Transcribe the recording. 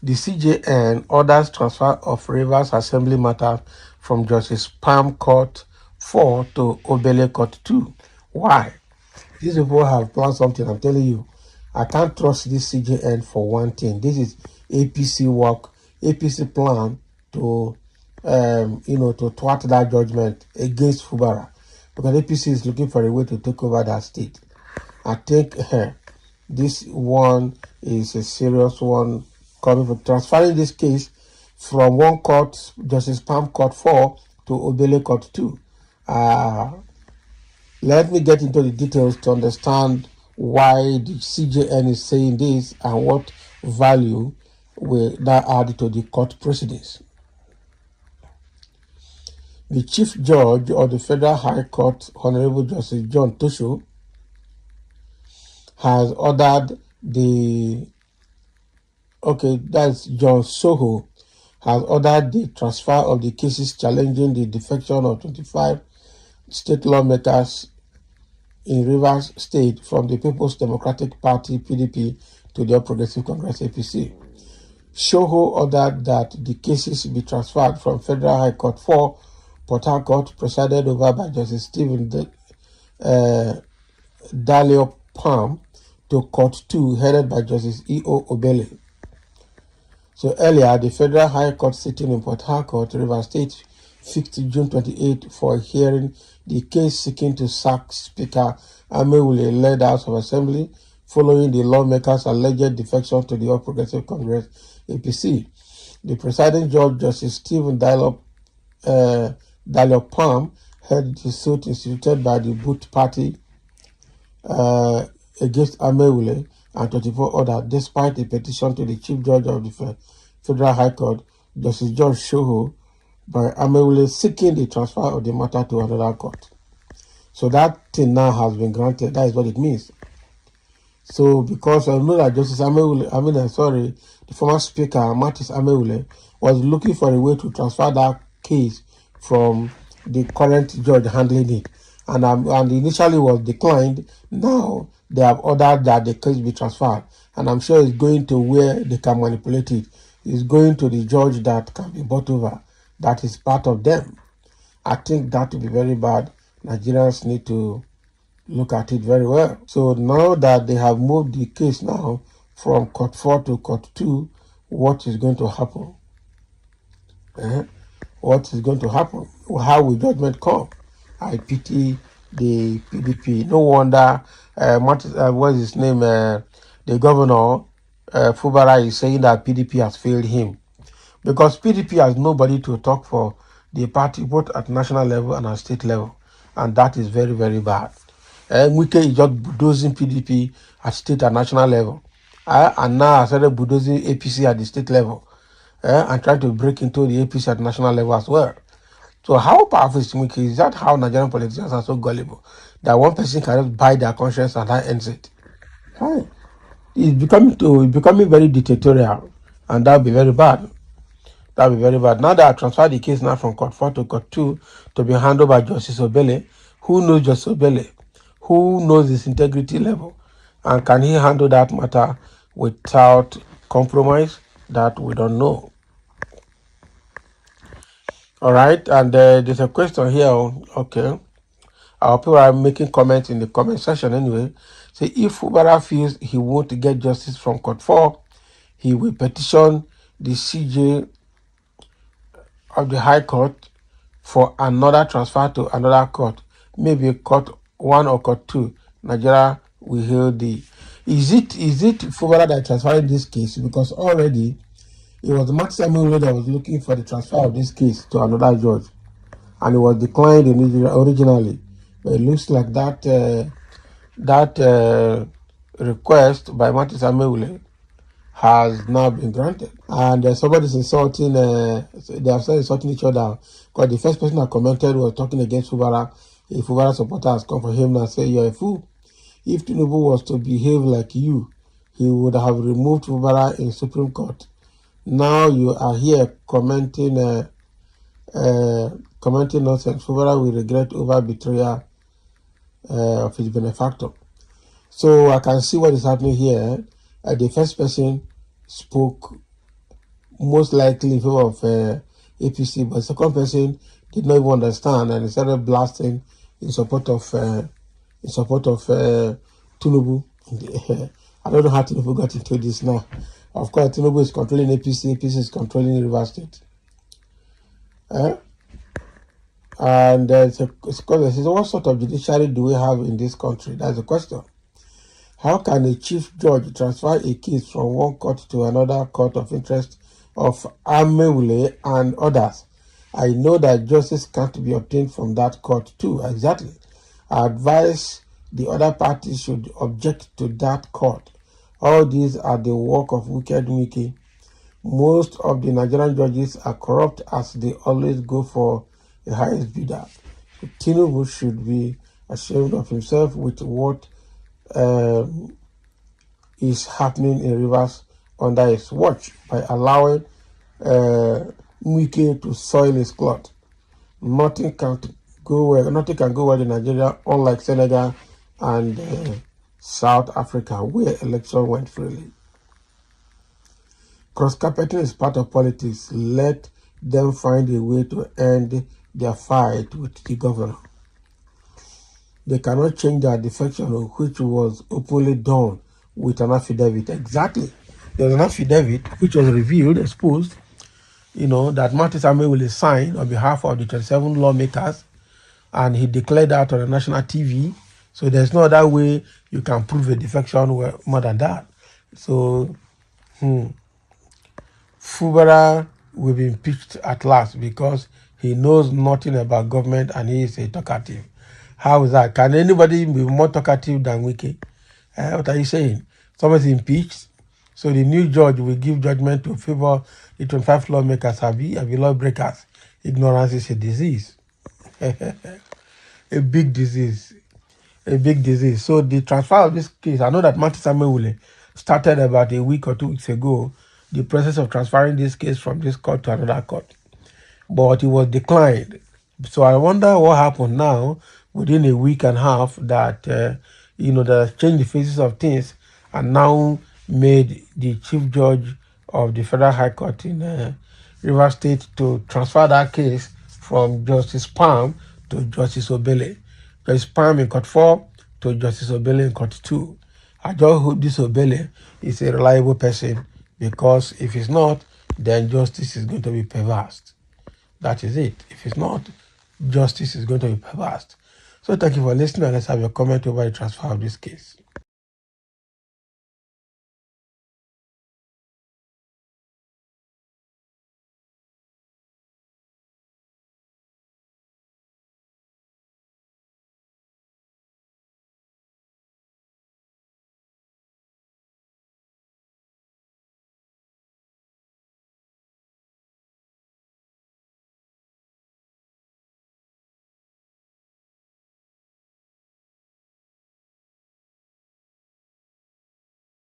The CJN orders transfer of Rivers Assembly matter from Justice Palm Court 4 to Obele Court 2. Why? These people have planned something. I'm telling you, I can't trust this CJN for one thing. This is APC work, APC plan to, to thwart that judgment against Fubara, because APC is looking for a way to take over that state. I think this one is a serious one, coming for transferring this case from one court, Justice Palm Court 4, to Obele Court 2. Let me get into the details to understand why the CJN is saying this and what value will that add to the court proceedings. The Chief Judge of the Federal High Court, Honorable Justice John Tosho, has ordered that's John Soho, has ordered the transfer of the cases challenging the defection of 25 state lawmakers in Rivers State from the People's Democratic Party, PDP, to the All Progressive Congress, APC. Soho ordered that the cases be transferred from Federal High Court 4, Port Harcourt, presided over by Justice Stephen Dalio Palm, to Court 2, headed by Justice E.O. Obele. So earlier, the Federal High Court sitting in Port Harcourt, Rivers State, fixed June 28 for hearing the case seeking to sack Speaker Amaewhule-Led House of Assembly following the lawmakers' alleged defection to the All Progressive Congress, APC. The presiding judge, Justice Stephen Dalio Palm, heard the suit instituted by the Boot Party against Amaewhule and 24 others, despite the petition to the Chief Judge of the Federal High Court, Justice John Soho, by Amaewhule seeking the transfer of the matter to another court. So that thing now has been granted. That is what it means. So because I know that Justice Amaewhule, the former Speaker, Martis Amaewhule, was looking for a way to transfer that case from the current judge handling it. And initially was declined. Now they have ordered that the case be transferred. And I'm sure it's going to where they can manipulate it. It's going to the judge that can be bought over. That is part of them. I think that will be very bad. Nigerians need to look at it very well. So now that they have moved the case now from Court 4 to Court 2, what is going to happen? What is going to happen? How will judgment come? I pity the PDP. No wonder, what's his name? The governor, Fubara, is saying that PDP has failed him. Because PDP has nobody to talk for the party, both at national level and at state level. And that is very, very bad. Wike is just bulldozing PDP at state and national level. And now I started bulldozing APC at the state level. And trying to break into the APC at national level as well. So how powerful is Wike? Is that how Nigerian politicians are so gullible? That one person can just buy their conscience and that ends it? It's becoming very dictatorial. And that will be very bad. That will be very bad. Now that I transferred the case now from Court 4 to Court 2 to be handled by Justice Obele, who knows Justice Obele? Who knows his integrity level? And can he handle that matter without compromise? That we don't know. All right, and there's a question here. Okay. Our people are making comments in the comment section anyway. Say, if Fubara feels he won't get justice from Court 4, he will petition the CJ of the High Court for another transfer to another court, maybe Court 1 or Court 2. Nigeria will heal the. Is it Fubara that transferred this case? Because already it was Martis Amaewhule that was looking for the transfer of this case to another judge, and it was declined originally. But it looks like that request by Martis Amaewhule has now been granted. And somebody's insulting, they have started insulting each other. Because the first person that commented was talking against Fubara. A Fubara supporter has come for him and said, "You're a fool. If Tinubu was to behave like you, he would have removed Fubara in Supreme Court. Now you are here commenting nonsense. Fubara will regret over betrayal of his benefactor." So I can see what is happening here. The first person spoke most likely in favor of APC, but the second person did not even understand and he started blasting in support of Tinubu. I don't know how Tinubu got into this now. Of course, Tinubu is controlling APC, APC is controlling River State. And there's a question, what sort of judiciary do we have in this country? That's the question. How can a chief judge transfer a case from one court to another court of interest of Amaewhule and others? I know that justice can't be obtained from that court too. Exactly. I advise the other parties should object to that court. All these are the work of wicked Mickey. Most of the Nigerian judges are corrupt as they always go for the highest bidder. Tinubu should be ashamed of himself with what is happening in Rivers under his watch by allowing Wike to soil his cloth. Nothing can go well in Nigeria, unlike Senegal and South Africa, where election went freely. Cross-carpeting is part of politics. Let them find a way to end their fight with the governor. They cannot change their defection, which was openly done with an affidavit. Exactly. There was an affidavit which was revealed, exposed, that Martin Amaewhule signed on behalf of the 27 lawmakers, and he declared that on the national TV. So there's no other way you can prove a defection more than that. So, Fubara will be impeached at last because he knows nothing about government and he is a talkative. How is that? Can anybody be more talkative than Wike? What are you saying? Somebody's impeached, so the new judge will give judgment to favor the 25 lawmakers, have lawbreakers. Ignorance is a disease. A big disease. A big disease. So the transfer of this case, I know that Martin Amaewhule started about a week or 2 weeks ago, the process of transferring this case from this court to another court. But it was declined. So I wonder what happened now within a week and a half that, that changed the faces of things and now made the chief judge of the Federal High Court in River State to transfer that case from Justice Palm to Justice Obele. Justice Palm in Court 4 to Justice Obele in Court 2. I just hope this Obele is a reliable person, because if it's not, then justice is going to be perverse. That is it. If it's not, justice is going to be perverse. So thank you for listening, and let's have your comment over the transfer of this case.